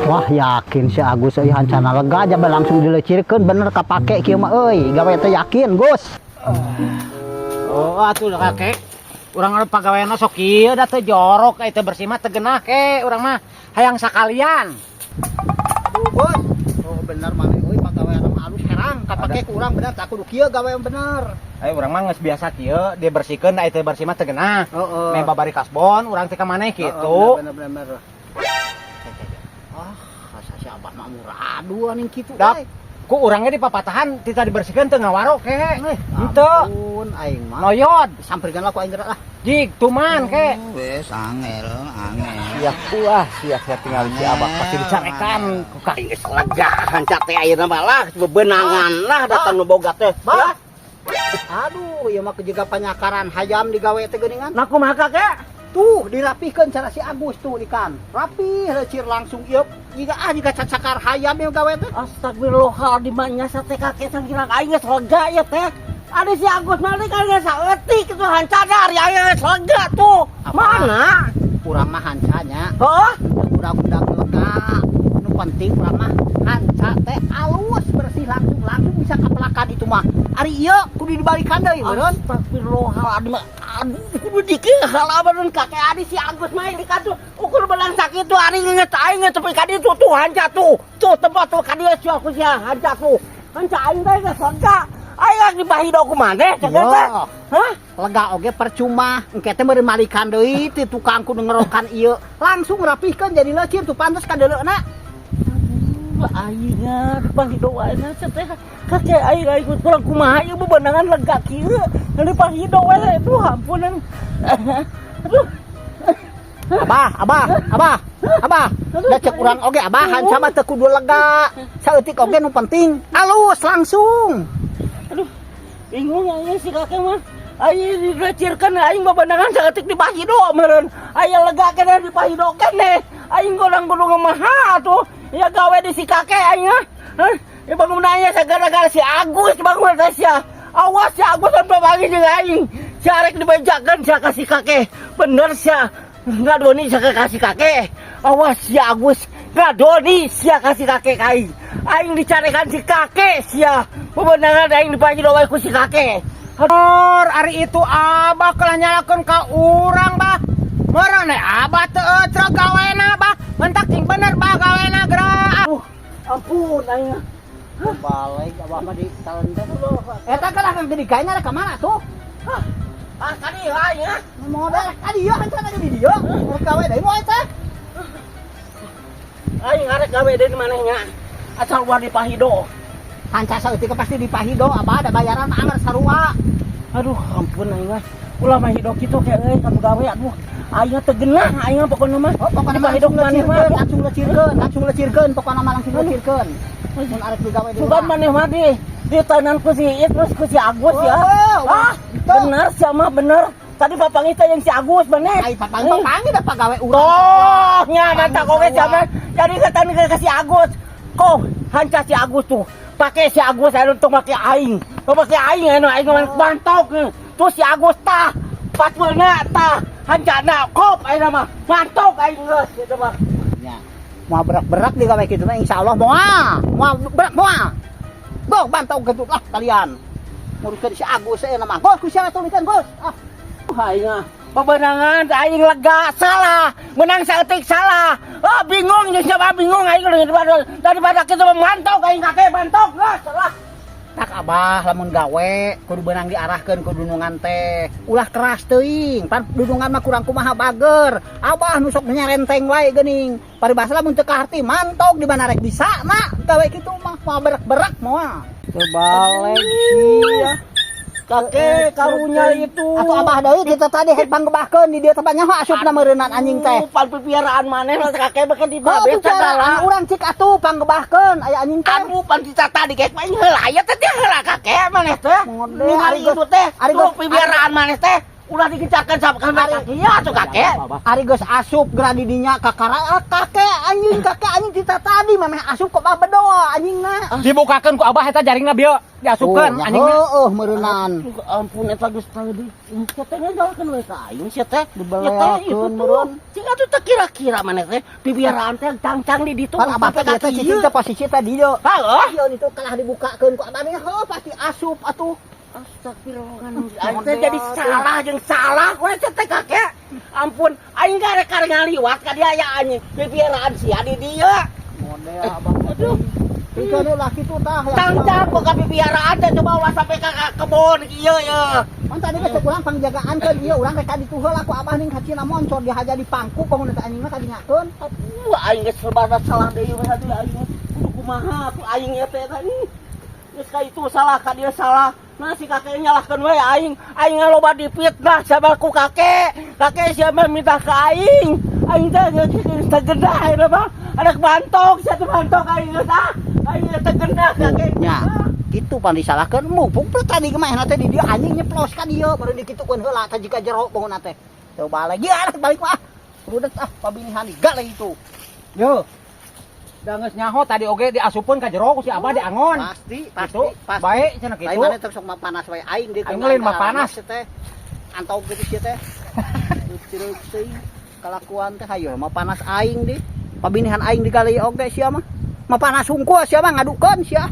Wah yakin si Agus euy hancana lega aja langsung dilecirkeun bener kapake kieu mah euy gawe teh yakin Gus. Oh atuh kakek urang anu pagaweana sok kieu da teu jorok teh bersih mah teu geunah ke urang mah hayang sakalian. Aduh Gus. Oh bener mah euy pagaweana mah alus herang kapake ku urang bener tak kudu kieu gawe yang bener. Urang mah geus biasa kieu dibersihkeun da teh bersih mah teu geunah. Heeh. Me babari kasbon urang teh ka maneh kitu. Bener. Ah, asa si abah mah murah aduh aning kitu Dap, ku urangnya di papatahan tita dibersihkeun teu ngawarok ke. Henteu. Ampun aing mah. Noyod, Samperkeun lah ku aing gerak lah. jig tuman ke. Wes angel. Siap siap tinggal si abah pasti dicarekan ku ka geus lega hancak teh ayeuna malah bebenangan lah datang nu boga teh. Bah. Aduh, ieu mah kejaga panyakaran hayam digawe teh geuningan. Nah kumaha kakek? Tuh dirapihkeun cara si Agus tuh ikan. Rapih lecir langsung ieup. Jika cacakar hayam yang gawe teh. Astagfirullahaladzim nya teh kakek sangkirang aing geus lega ya teh. Ada si Agus mah kan geus saeutik itu hancadar ya geus lega tuh. Mana? Urang mah hancanya. Heuh? Budak-budak lega. Nu penting urang mah hanca teh alus bersih langsung bisa kapelakan itu mah. Ari ieu kudu dibalikan deui meureun. Astagfirullahaladzim. Aduh, kudu dikeuh halaman kakek adi si Agus mah di kadu ukur belang sakit tuh ari ngeut aing tapi kadi tuh hanca tuh. Tuh tempat tuh kadi sia ku sia hanca tuh. Hanca aing teh geus lega. Aya dibahido ku maneh cek teh. Hah? Lega oge percuma. Engke teh meureun malikan deui ti tukang kudu ngerokan ieu. Langsung rapihkeun jadi lecir tuh pantes ka deuleuna. Aingnya dipahido wae teh kakek aing kurang kumaha ieu bebenangan lega kieu dipahido wae tuh ampunan. Aduh. Abah. Da cek urang oge abah hanca mah teu kudu lega. Saeutik oge nu penting alus langsung. Aduh. Bingung aing si kakek mah. Aing dilecirkeun aing bebenangan saeutik dipahido meureun. Aya lega keneh dipahido keneh. Aing kurang kudu ngemaha tuh. Ya gawe di si kakek aing ah. Ya bangun nanya gara-gara si Agus bangun teh sia. Awas si Agus sampai pagi jeung aing. Si arek dibejakeun sia ka si kakek. Bener sia. Ngadoni sia ka si kakek. Awas si Agus ngadoni sia ka si kakek aing. Aing dicarekan si kakek sia. Bebenangan aing dipahido wae ku si kakek. Aduh, ari itu abah kelah nyalakeun ka urang bah. Marane abah teu eucreg gawena bah. Mentak ting bener bah gawena gerak. Ampun aing. Balik abah mah di talenteh. Eta kan akan jadi gayanya ka mana tuh? Kadi aing ah. Modal kadi ieu hanca di dieu. Rek gawe deui moal teh. Aing arek gawe deui manehnya. Asal war dipahido. Hanca saeutik pasti dipahido, abah ada bayaran mah anger sarua. Aduh, ampun aing mah. Ulah mah hidup kitu ke euy kamu gawe aduh. Aing teu geunah aing pokona mah. Oh, pokona mah hidup maneh mah langsung lecirkeun, pokona mah langsung lecirkeun. Mun arek digawe deui. Sugan maneh mah di tanan ku si terus ku si Agus ya. Bener sia mah bener. Tadi papangi teh yang si Agus bener. Ai papangi da pagawe urang. Oh, nya mata kowe zaman. Jadi katan ke si Agus. Kok hanca si Agus tuh. Pakai si Agus anu tong make aing. Tong make aing anu aing bantok. Tuh si Agus tah patweuna tah hancana kop ayeuna mah. Bantok aing geus kitu mah. Nya. Moal berak-berak digawe kitu mah insyaallah moal berak moal. Gok bantok gitu lah kalian. Nguruskeun si Agus ayeuna mah. Gos ku sia tulikeun Gus. Aing bebenangan aing lega salah menang saeutik salah bingung jeung siapa bingung aing daripada kitu mantok aing kakek bantok salah Tak abah lamun gawe kudu beunang diarahkeun ku dunungan teh ulah keras teuing pan dunungan mah kurang kumaha bager abah nu sok nyarenteng wae geuning paribasa lamun teu kaharti mantok di mana rek bisa na gawe kitu mah moal berak-berak moal terbalik sia kakek karunya itu atuh abah deui kita tadi het panggebahkeun di dieu teh nyaho asupna meureunan anjing teh pan pipiaraan maneh kakek beukeun di babeh sagala urang cik atuh panggebahkeun aya anjing teh aduh pan ditata di geus main heula aya teh heula kakek maneh teh ari itu teh ari pipiaraan maneh teh ulah dikecakan sama kakek tuh kakek. Ari geus asup geura di dinya kakara kakek anjing kita tadi memeh asup kok babedoa anjingna. Dibukakeun ku abah eta jaringna bieu diasupkeun anjingna. Heueuh meureunnan. Ampun eta geus tadi. Kita ngajalakeun we ka aing sia teh. Dibeleakeun meureun. Cing atuh teh kira-kira maneh teh pipiaraan teh cang-cang di ditu. Kan abah teh biasa cicing teh posisi tadi dieu. Heuh. Ieu itu kalah dibukakeun ku abah mah heuh pasti asup atuh. Astagfirullahaladzim. Aing teh jadi salah jeung salah ku teh kakek. Ampun, aing karek-karek ngaliwat ka dia aya anjing. Pipiaraan sia di dieu. Model abah. Aduh. Pikeun laki tuh tah. Cang-cang kok ka pipiaraan teh coba ulah sampai ka kebon ieu ya. Mun tadi geus kurang pangjagaan kan ieu urang rek di tuheul aku abah ning kacina moncor dihaja di pangku pamun eta anjing mah kadinyakeun. Aing geus serba salah deui we hadi aing. Kudu kumaha aku aing ya teh tadi. Geus ka itu salah ka dia salah. Nah si kakek nyalahkeun we aing. Aing loba dipitnah sama ku kakek. Kakek siapa minta ke aing. Aing teh geus tegendah eta mah. Anak bantok, satu bantok aing geus ah. Aing tegendah kakek. Nya, kitu pan disalahkeun mumpung tadi kemana teh di dieu anjing nyeplos ka dieu baru dikitukeun heula teh jika jero bangunna teh. Coba lagi balik mah. Budak pabinihan gak lagi itu. Yo. Da geus nyaho tadi oge diasupkeun ka jero ku si abah diangon. Pasti. Bae cenah kitu. Lain mana terus sok panas wae aing deui. Aing lain mah panas teh. Antau gitu sih teh. Cireup teuing kalakuan teh hayo mah panas aing di. Pabinihan aing di kali oge sia mah. Mah panas hungkul sia mah ngadukeun sia.